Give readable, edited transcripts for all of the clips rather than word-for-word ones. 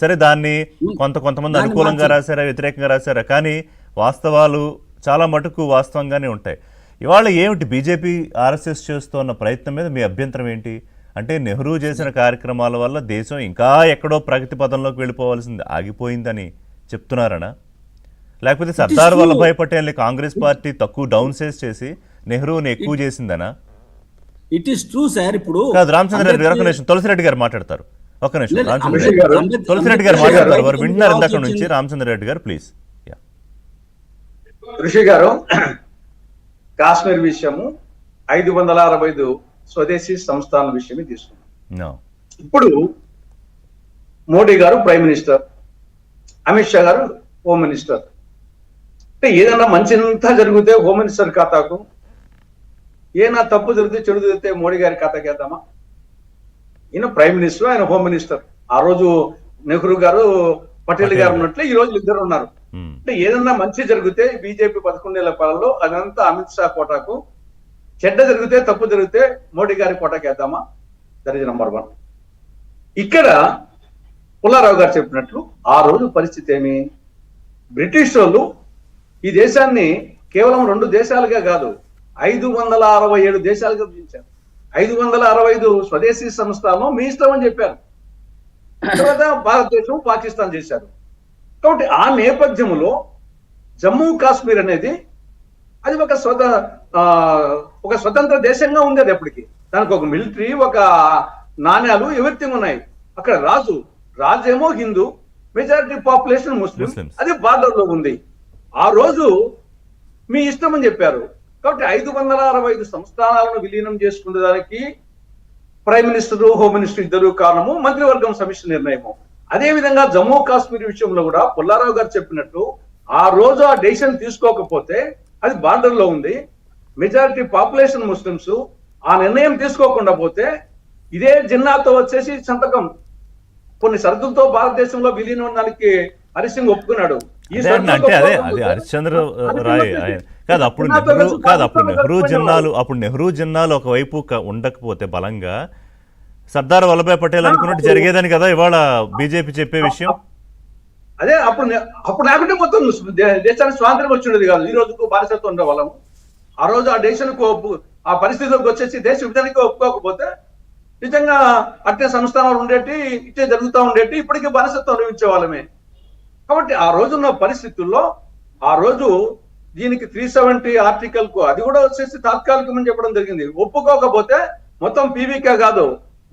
సరే దాన్ని కొంతమంది అనుకూలంగా రాశారా వ్యతిరేకంగా రాశారా, కానీ వాస్తవాలు చాలా మటుకు వాస్తవంగానే ఉంటాయి. ఇవాళ ఏమిటి బీజేపీ ఆర్ఎస్ఎస్ చేస్తున్న ప్రయత్నం మీద మీ అభ్యంతరం ఏంటి? అంటే నెహ్రూ చేసిన కార్యక్రమాల వల్ల దేశం ఇంకా ఎక్కడో ప్రగతి పదంలోకి వెళ్ళిపోవాల్సింది ఆగిపోయిందని చెప్తున్నారనా, లేకపోతే సర్దార్ వల్లభాయ్ పటేల్ని కాంగ్రెస్ పార్టీ తక్కువ డౌన్ సైజ్ చేసి నెహ్రూని ఎక్కువ చేసిందనా? It is true sir. ఇప్పుడు కాదు, రామచంద్ర రెడ్డి గారు ఒక నిమిషం, తులసిరెడ్డి గారు మాట్లాడతారు. ఒక్క నిమిషం, తులసిరెడ్డి గారు మాట్లాడతారు. వారు వింటున్నారు ఇందాక నుంచి. రామచంద్ర రెడ్డి గారు ప్లీజ్. ఋషి గారు, కాశ్మీర్ విషయము 565 స్వదేశీ సంస్థానాల విషయమే తీసుకున్నాం. ఇప్పుడు మోడీ గారు ప్రైమ్ మినిస్టర్, అమిత్ షా గారు హోమ్ మినిస్టర్. అంటే ఏదైనా మంచింతా జరిగితే హోమ్ మినిస్టర్ ఖాతాకు, ఏదైనా తప్పు జరిగితే చెడు జరిగితే మోడీ గారి ఖాతాకి వేద్దామా? ఈయన ప్రైమ్ మినిస్టర్, ఆయన హోమ్ మినిస్టర్. ఆ రోజు నెహ్రూ గారు పటేల్ గారు ఉన్నట్లే ఈ రోజు ఇద్దరు ఉన్నారు. అంటే ఏదన్నా మంచి జరిగితే బీజేపీ 11 ఏళ్ల పాలనలో అదంతా అమిత్ షా కోటాకు, చెడ్డ జరిగితే తప్పు జరిగితే మోడీ గారి కోటాకి వేద్దామా? That is number 1. ఇక్కడ పుల్లారావు గారు చెప్పినట్లు ఆ రోజు పరిస్థితి ఏమి, బ్రిటిష్ వాళ్ళు ఈ దేశాన్ని కేవలం 2 దేశాలుగా కాదు 567 దేశాలుగా విభజించారు. 565 స్వదేశీ సంస్థలను మీ ఇష్టం అని చెప్పారు. తర్వాత భారతదేశం పాకిస్తాన్ చేశారు. కాబట్టి ఆ నేపథ్యంలో జమ్మూ కాశ్మీర్ అనేది అది ఒక స్వతంత్ర దేశంగా ఉంది. అది ఎప్పటికీ దానికి ఒక మిలిటరీ, ఒక నాణ్యాలు, ఎవరిథింగ్ ఉన్నాయి. అక్కడ రాజేమో హిందూ, మెజారిటీ పాపులేషన్ ముస్లిం, అది బార్డర్ లో ఉంది. ఆ రోజు మీ ఇష్టం అని చెప్పారు. కాబట్టి 565 సంస్థానాలను విలీనం చేసుకునే దానికి ప్రైమ్ మినిస్టర్, హోమ్ మినిస్టర్ ఇద్దరు కారణము, మంత్రివర్గం సమిష్టి నిర్ణయము. అదే విధంగా జమ్మూ కాశ్మీర్ విషయంలో కూడా పుల్లారావు గారు చెప్పినట్టు ఆ రోజు ఆ డెసిషన్ తీసుకోకపోతే, అది బార్డర్ లో ఉంది, మెజారిటీ పాపులేషన్ ముస్లింస్, ఆ నిర్ణయం తీసుకోకుండా పోతే ఇదే జిన్నాతో వచ్చేసి సంతకం కొన్ని షరతులతో భారతదేశంలో విలీనం దానికి హరి సింగ్ ఒప్పుకున్నాడు. అంటే అది హరిశ్చంద్ర రాయ్ కాదు, అప్పుడు నెహ్రూ జిన్నాలు ఒకవైపు ఉండకపోతే బలంగా సర్దార్ వల్లభాయ్ పటేల్ అనుకున్నట్టు జరిగేదని కదా ఇవాళ బీజేపీ చెప్పే విషయం. అదే అప్పుడు లేకుంటే మొత్తం దేశానికి స్వాతంత్రం వచ్చిండేది కాదు. ఈ రోజుకు బానిసత్వం ఉండే వాళ్ళము. ఆ రోజు ఆ దేశానికి ఆ పరిస్థితిలోకి వచ్చేసి దేశ విధానికి ఒప్పుకోకపోతే నిజంగా అట్టే సంస్థానాలు ఉండేటి, ఇట్టే జరుగుతూ ఉండేటి, ఇప్పటికీ బానిసత్వం అనుభవించే వాళ్ళమే. కాబట్టి ఆ రోజున్న పరిస్థితుల్లో ఆ రోజు దీనికి 370 ఆర్టికల్ కు అది కూడా వచ్చేసి తాత్కాలికమని చెప్పడం జరిగింది. ఒప్పుకోకపోతే మొత్తం పీవీకే కాదు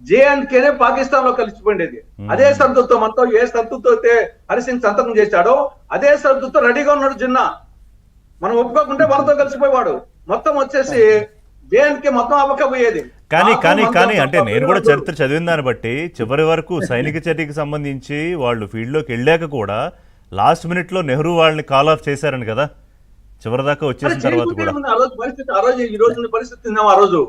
JNK పాకిస్తాన్ లో కలిసిపోయిండేది. అదే షరతుతో మొత్తం ఏ షరతుతో అయితే హరిసింగ్ సంతకం చేశాడో అదే షరతుతో రెడీగా ఉన్నాడు జిన్నా. మనం ఒప్పుకోకుంటే వాళ్ళతో కలిసిపోయేవాడు. మొత్తం వచ్చేసి JNK మొత్తం అవ్వకపోయేది. కానీ అంటే నేను కూడా చరిత్ర చదివిన దాన్ని బట్టి చివరి వరకు సైనిక చర్యకి సంబంధించి వాళ్ళు ఫీల్డ్ లోకి వెళ్ళాక కూడా లాస్ట్ మినిట్ లో నెహ్రూ వాళ్ళని కాల్ ఆఫ్ చేశారని కదా, చివరిదాకా వచ్చేసిన తర్వాత కూడా. ఈ రోజు పరిస్థితి ఆ రోజు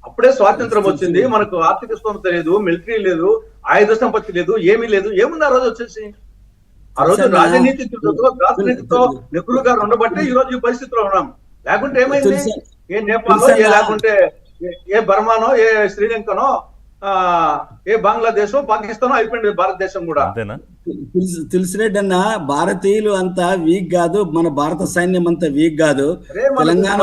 అప్పుడే స్వాతంత్రం వచ్చింది, మనకు ఆర్థిక స్తోమత లేదు, మిలిటరీ లేదు, ఆయుధ సంపత్తి లేదు, ఏమీ లేదు. ఏముంది ఆ రోజు వచ్చేసి? ఆ రోజు రాజనీతితో నెహ్రూ గారు ఉండబట్టే ఈ రోజు ఈ పరిస్థితిలో ఉన్నాం. లేకుంటే ఏమైంది? ఏ నేపాల్లో, లేకుంటే ఏ బర్మానో, ఏ శ్రీలంకనో, ఏ బంగ్లాదేశో, పాకిస్తానో అయిపోయింది భారతదేశం కూడా. తెలిసినట్టు అన్న భారతీయులు అంతా వీక్ కాదు, మన భారత సైన్యం అంతా వీక్ కాదు. తెలంగాణ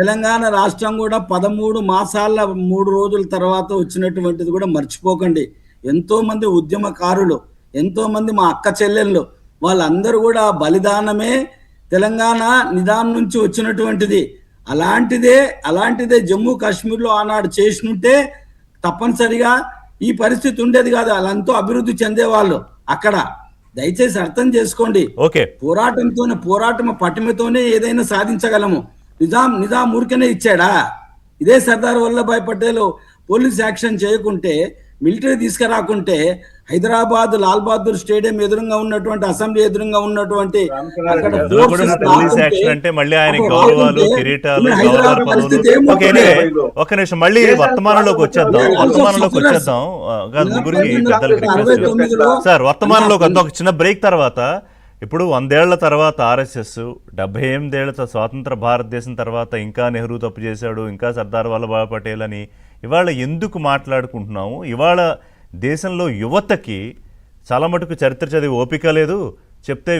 తెలంగాణ రాష్ట్రం కూడా 13 మాసాల 3 రోజుల తర్వాత వచ్చినటువంటిది కూడా మర్చిపోకండి. ఎంతో మంది ఉద్యమకారులు, ఎంతో మంది మా అక్క చెల్లెళ్ళు, వాళ్ళందరూ కూడా బలిదానమే తెలంగాణ నిదానం నుంచి వచ్చినటువంటిది. అలాంటిదే జమ్మూ కాశ్మీర్లో ఆనాడు చేసినుంటే తప్పనిసరిగా ఈ పరిస్థితి ఉండేది కాదు. వాళ్ళంతా అభివృద్ధి చెందేవాళ్ళు అక్కడ. దయచేసి అర్థం చేసుకోండి. పోరాటం పటిమతోనే ఏదైనా సాధించగలము. నిజాం ఊరికనే ఇచ్చాడా? ఇదే సర్దార్ వల్లభాయ్ పటేల్ పోలీస్ యాక్షన్ చేయకుంటే, మిలిటరీ తీసుకురాకుంటే, హైదరాబాద్ లాల్ బహదూర్ స్టేడియం ఎదురుగా ఉన్నటువంటి, అసెంబ్లీ ఎదురుగా ఉన్నటువంటి ఒక నిమిషం మళ్ళీ వర్తమానంలోకి వచ్చేద్దాం. సార్ వర్తమానంలోకి వద్దాం. ఒక చిన్న బ్రేక్ తర్వాత ఇప్పుడు 100 ఏళ్ల తర్వాత ఆర్ఎస్ఎస్ 78 ఏళ్ల స్వాతంత్ర భారతదేశం తర్వాత ఇంకా నెహ్రూ తప్పు చేశాడు, ఇంకా సర్దార్ వల్లభాయ్ పటేల్ అని ఇవాళ ఎందుకు మాట్లాడుకుంటున్నాము? ఇవాళ దేశంలో యువతకి చాలా మటుకు చరిత్ర చదివి ఓపిక లేదు, చెప్తే